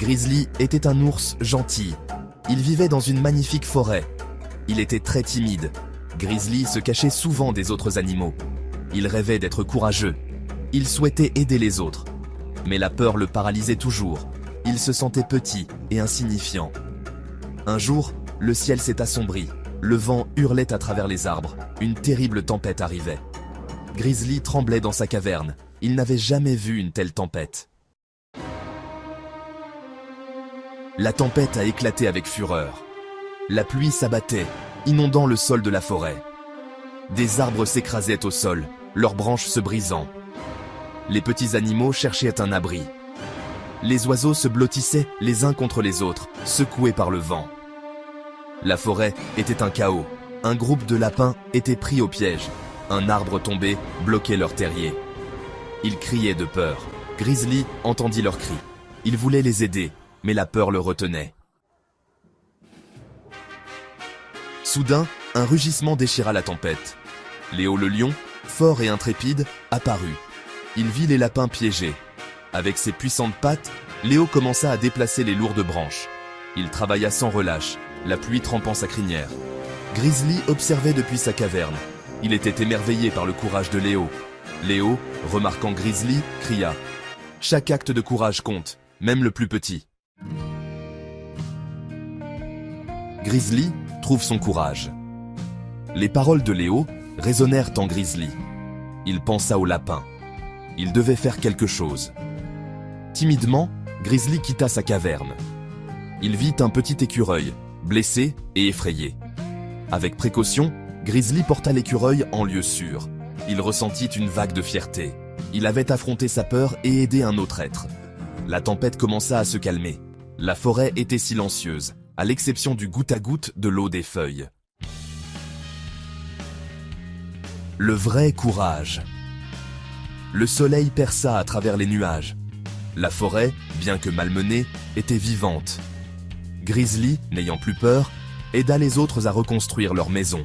Grizzly était un ours gentil. Il vivait dans une magnifique forêt. Il était très timide. Grizzly se cachait souvent des autres animaux. Il rêvait d'être courageux. Il souhaitait aider les autres. Mais la peur le paralysait toujours. Il se sentait petit et insignifiant. Un jour, le ciel s'est assombri. Le vent hurlait à travers les arbres. Une terrible tempête arrivait. Grizzly tremblait dans sa caverne. Il n'avait jamais vu une telle tempête. La tempête a éclaté avec fureur. La pluie s'abattait, inondant le sol de la forêt. Des arbres s'écrasaient au sol, leurs branches se brisant. Les petits animaux cherchaient un abri. Les oiseaux se blottissaient les uns contre les autres, secoués par le vent. La forêt était un chaos. Un groupe de lapins était pris au piège. Un arbre tombé bloquait leur terrier. Ils criaient de peur. Grizzly entendit leurs cris. Il voulait les aider, mais la peur le retenait. Soudain, un rugissement déchira la tempête. Léo le lion, fort et intrépide, apparut. Il vit les lapins piégés. Avec ses puissantes pattes, Léo commença à déplacer les lourdes branches. Il travailla sans relâche, la pluie trempant sa crinière. Grizzly observait depuis sa caverne. Il était émerveillé par le courage de Léo. Léo, remarquant Grizzly, cria « Chaque acte de courage compte, même le plus petit. » Grizzly trouve son courage. Les paroles de Léo résonnèrent en Grizzly. Il pensa au lapin. Il devait faire quelque chose. Timidement, Grizzly quitta sa caverne. Il vit un petit écureuil, blessé et effrayé. Avec précaution, Grizzly porta l'écureuil en lieu sûr. Il ressentit une vague de fierté. Il avait affronté sa peur et aidé un autre être. La tempête commença à se calmer. La forêt était silencieuse, à l'exception du goutte à goutte de l'eau des feuilles. Le vrai courage. Le soleil perça à travers les nuages. La forêt, bien que malmenée, était vivante. Grizzly, n'ayant plus peur, aida les autres à reconstruire leur maison.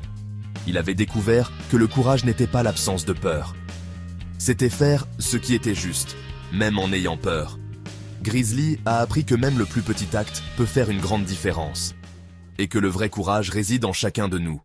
Il avait découvert que le courage n'était pas l'absence de peur. C'était faire ce qui était juste, même en ayant peur. Grizzly a appris que même le plus petit acte peut faire une grande différence. Et que le vrai courage réside en chacun de nous.